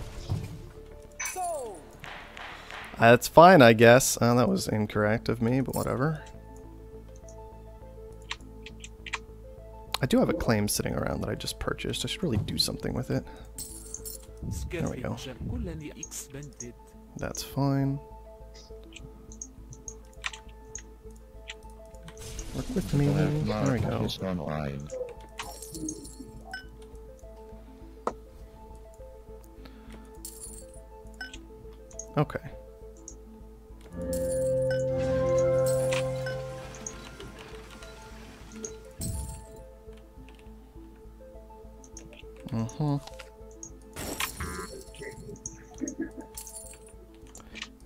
That's fine, I guess. That was incorrect of me, but whatever. I do have a claim sitting around that I just purchased. I should really do something with it. There we go. That's fine. Work with me. There we go. Okay.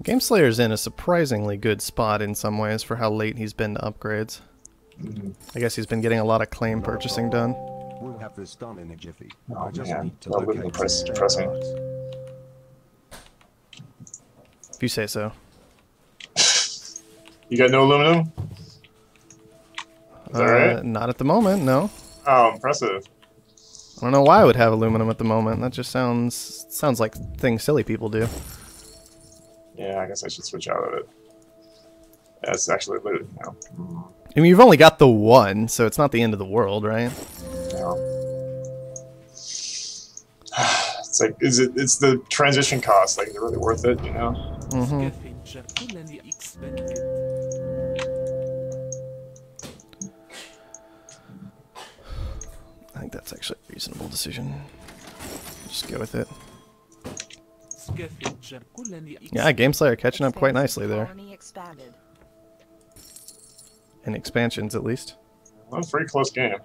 Game Slayer's in a surprisingly good spot in some ways for how late he's been to upgrades. I guess he's been getting a lot of claim purchasing done. We'll have this done in a jiffy. Oh, I just man. need to That would be locate depressing. If you say so. You got no aluminum? Is that right? Not at the moment, no. Oh, impressive. I don't know why I would have aluminum at the moment. That just sounds like things silly people do. Yeah, I guess I should switch out of it. That's actually loot now. I mean, you've only got the one, so it's not the end of the world, right? No. It's like, it's the transition cost. Like, is it really worth it, you know? I think that's actually a reasonable decision. Just go with it. Yeah, Game Slayer catching up quite nicely there. In expansions, at least. Well, it's a pretty close game.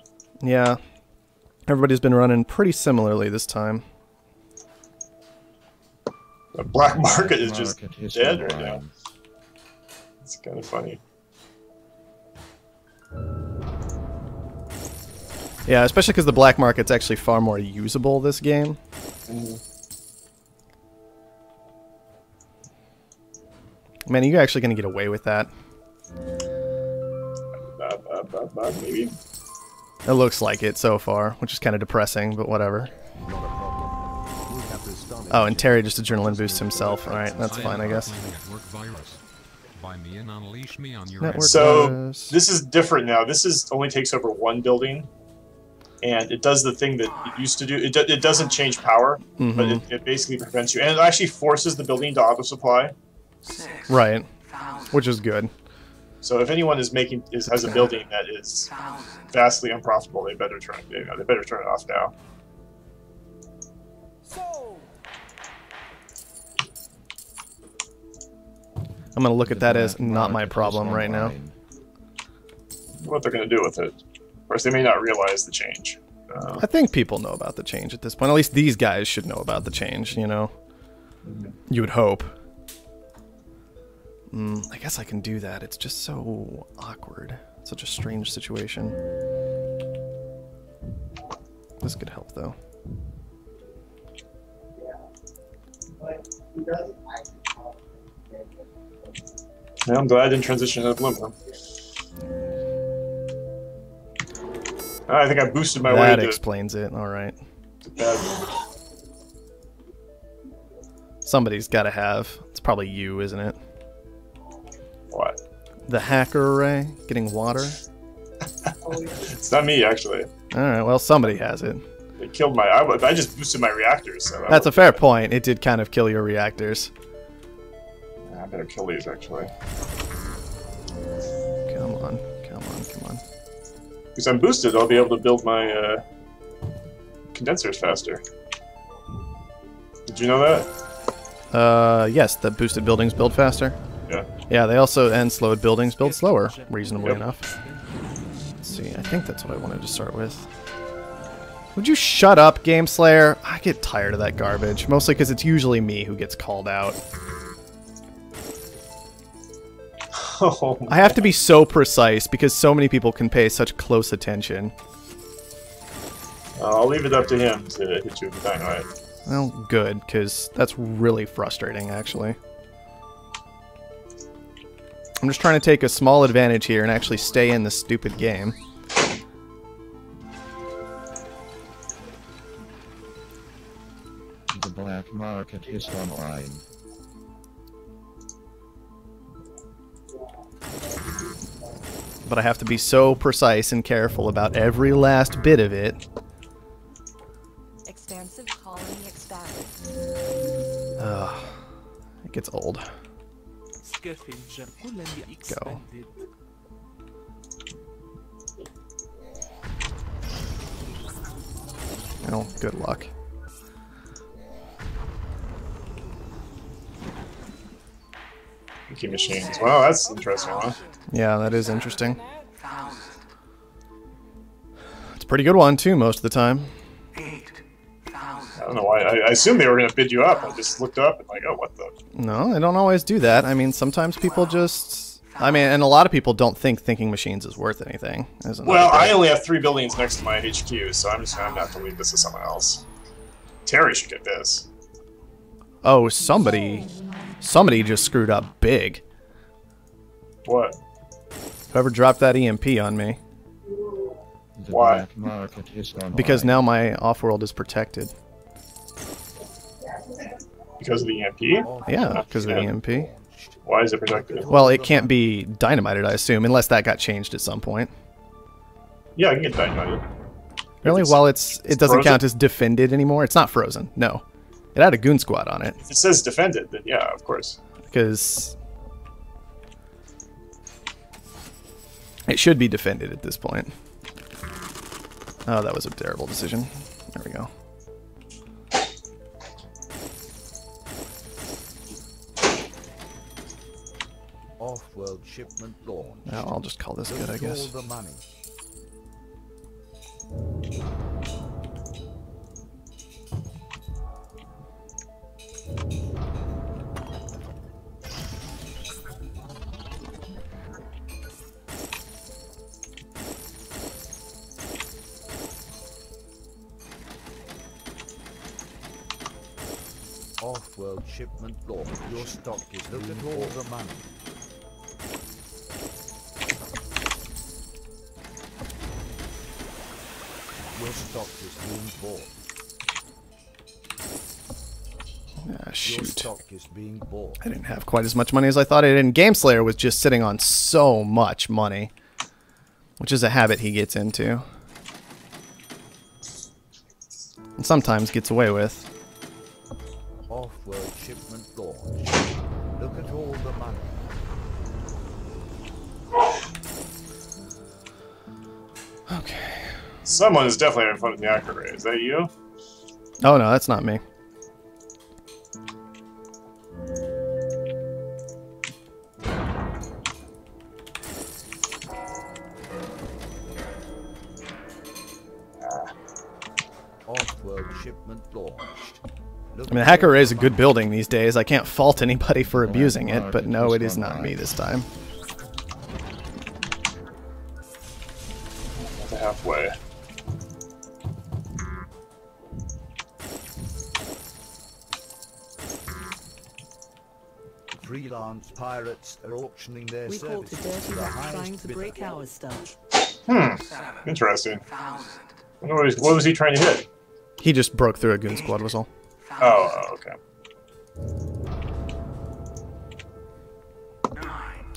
Yeah. Everybody's been running pretty similarly this time. The black market is just dead right now. It's kind of funny. Yeah, especially because the black market's actually far more usable this game. Man, are you actually going to get away with that? Maybe. It looks like it so far, which is kind of depressing, but whatever. Oh, and Terry just adrenaline boosts himself. Alright, that's fine, I guess. So, this is different now. This only takes over one building, and it does the thing that it used to do. It doesn't change power, but it basically prevents you. And it actually forces the building to auto-supply. Right, which is good. So if anyone has a building that is vastly unprofitable, they better turn it off now. I'm gonna look at that as not my problem right now. What they're gonna do with it? Of course, they may not realize the change. I think people know about the change at this point. At least these guys should know about the change, you know. You would hope. I guess I can do that. It's just so awkward. Such a strange situation. This could help, though. Yeah, I'm glad I didn't transition out of limbo. I think I boosted my way That to... explains it, alright. Bad. Somebody's gotta have. It's probably you, isn't it? What? The hacker array? Getting water? It's not me, actually. Alright, well, somebody has it. It killed my... I just boosted my reactors. So That's a fair point. It did kind of kill your reactors. I better kill these, actually. Come on, come on, come on. Because I'm boosted, I'll be able to build my condensers faster. Did you know that? Yes, the boosted buildings build faster. Yeah. Yeah, they also, and slowed buildings build slower, reasonably enough. Let's see, I think that's what I wanted to start with. Would you shut up, Game Slayer? I get tired of that garbage, mostly because it's usually me who gets called out. Oh, I have to be so precise because so many people can pay such close attention. I'll leave it up to him to hit you with the dynamite. Well, good, because that's really frustrating, actually. I'm just trying to take a small advantage here and actually stay in this stupid game. The black market is online. But I have to be so precise and careful about every last bit of it. Expansive colony expanded. Ugh, it gets old. Go. Oh, good luck. Monkey machines. Wow, that's interesting, huh? Yeah, that is interesting. It's a pretty good one, too, most of the time. I don't know why. I assumed they were going to bid you up. I just looked up and like, oh, what the... No, they don't always do that. I mean, sometimes people just... I mean, and a lot of people don't think thinking machines is worth anything. Well, I only have 3 buildings next to my HQ, so I'm just going to have to leave this to someone else. Terry should get this. Oh, somebody just screwed up big. What? Whoever dropped that EMP on me. Why? Because now my Offworld is protected. Because of the EMP? Yeah, because of the EMP. Why is it protected? Well, it can't be dynamited, I assume, unless that got changed at some point. Yeah, I can get dynamited. Really? Well, it doesn't frozen? count as defended anymore. It's not frozen. No, it had a goon squad on it. If it says defended, then yeah, of course. Because it should be defended at this point. Oh, that was a terrible decision. There we go. Offworld shipment launch. Now I'll just call this good, I guess. All the money. Offworld shipment launch. Your stock is look at all the money. Your stock is being bought. Ah, Your shoot. stock is being bought. I didn't have quite as much money as I thought I did. And Game Slayer was just sitting on so much money, which is a habit he gets into. And sometimes gets away with. Offworld shipment launch. Look at all the money. Okay. Someone is definitely having fun with the hacker array. Is that you? Oh no, that's not me. Offworld shipment launched. I mean, the hacker array is a good building these days. I can't fault anybody for abusing it, but no, it is not me this time. Halfway. Freelance pirates are auctioning their We caught the services dirty to the rat highest trying to bidder. break our stuff. Interesting. What was he trying to hit? He just broke through a goon squad was all. Oh, okay.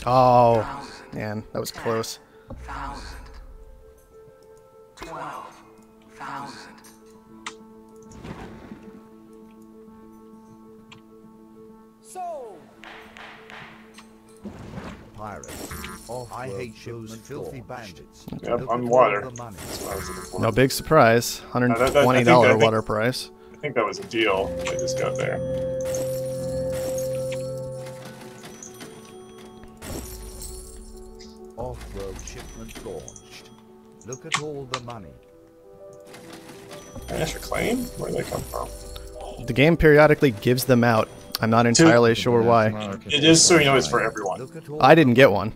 Oh, man, that was close. 12,000. So Pirates. I hate those filthy bandits. Yep, Look I'm at water. all the money. That's what I was looking for. No big surprise. I $120 think- water price. I think that was a deal I just got there. Off-world shipment launched. Look at all the money. An extra claim? Where did they come from? The game periodically gives them out. I'm not entirely sure why. It is so you know it's for everyone. Look at all I didn't get one.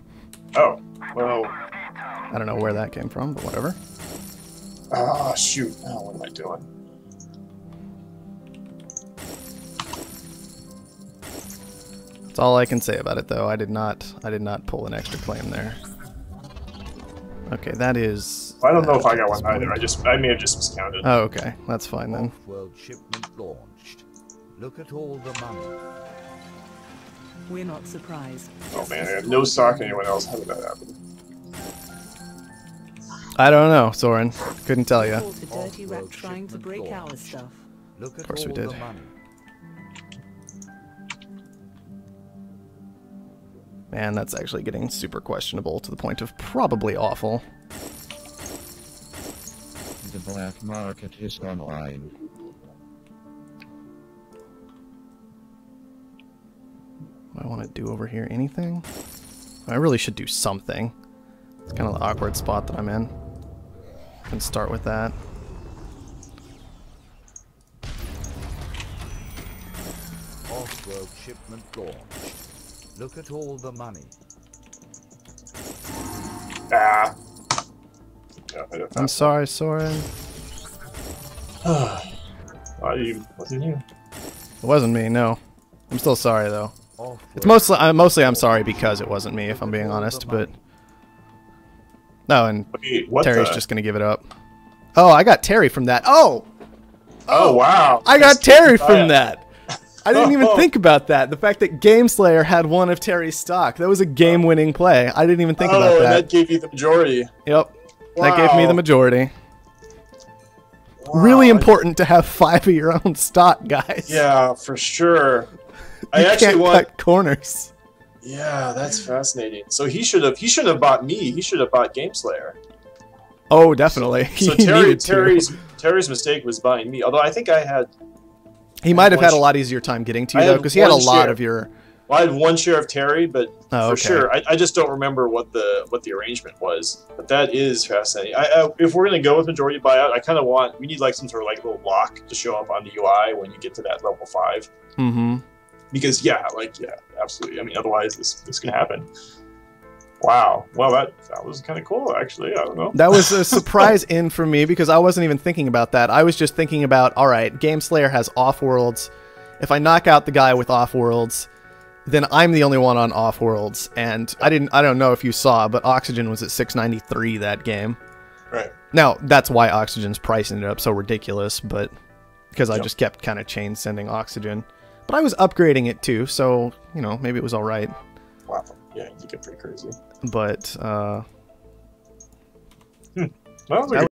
Oh, well. I don't know where that came from, but whatever. Ah, shoot. Oh, what am I doing? That's all I can say about it, though. I did not pull an extra claim there. Okay, that is. I don't know if I got at one this either. point. I may have just miscounted. Oh, okay, that's fine then. Off-world shipment launched. Look at all the money. We're not surprised. Oh man, I have no stock anyone else. How did that happen? I don't know, Soren. Couldn't tell We you. caught the dirty rat Off-world trying to shipment break our launched. stuff. Look at course all we did. the money. Man, that's actually getting super questionable to the point of probably awful. The black market is online. What do I want to do over here? Anything? I really should do something. It's kind of the awkward spot that I'm in. Can start with that. Off-world shipment launched. Look at all the money. Ah. Yeah, I don't I'm sorry, Soren. Why you? Wasn't you? It wasn't me, no. I'm still sorry though. Off-world It's mostly I'm sorry because it wasn't me, if I'm being honest. But no, and Wait, what Terry's the? just gonna give it up. Oh, I got Terry from that. Oh, Oh wow! I got That's Terry bad. from that. I didn't even Oh. think about that. The fact that Gameslayer had one of Terry's stock. That was a game-winning play. I didn't even think about and that. that gave you the majority. Yep. That gave me the Wow. majority. Wow. Really important to have 5 of your own stock, guys. Yeah, for sure. I You actually can't want. cut corners. Yeah, that's fascinating. So he shouldn't have bought me. He should have bought GameSlayer. Oh, definitely. So He needed to. Terry's mistake was buying me. Although I think I had He might have one had a sh- lot easier time getting to I you, though, had because he had a one lot share. of your... I had one share of Terry, but Oh, for okay. sure, I just don't remember what the arrangement was. But that is fascinating. If we're gonna go with majority buyout, I kind of we need like some sort of like little lock to show up on the UI when you get to that level 5. Mm-hmm. Because yeah, absolutely. I mean, otherwise this can happen. Wow. Well, that was kind of cool, actually. I don't know. That was a surprise in for me, because I wasn't even thinking about that. I was just thinking about, all right, Gameslayer has Offworlds. If I knock out the guy with Offworlds, then I'm the only one on Offworlds. And I don't know if you saw, but Oxygen was at 693 that game. Right. Now, that's why Oxygen's pricing it up so ridiculous, but because I Yep. just kept kind of chain sending Oxygen. But I was upgrading it too, so, you know, maybe it was all right. Wow. Yeah, you get pretty crazy. But, Well, that was a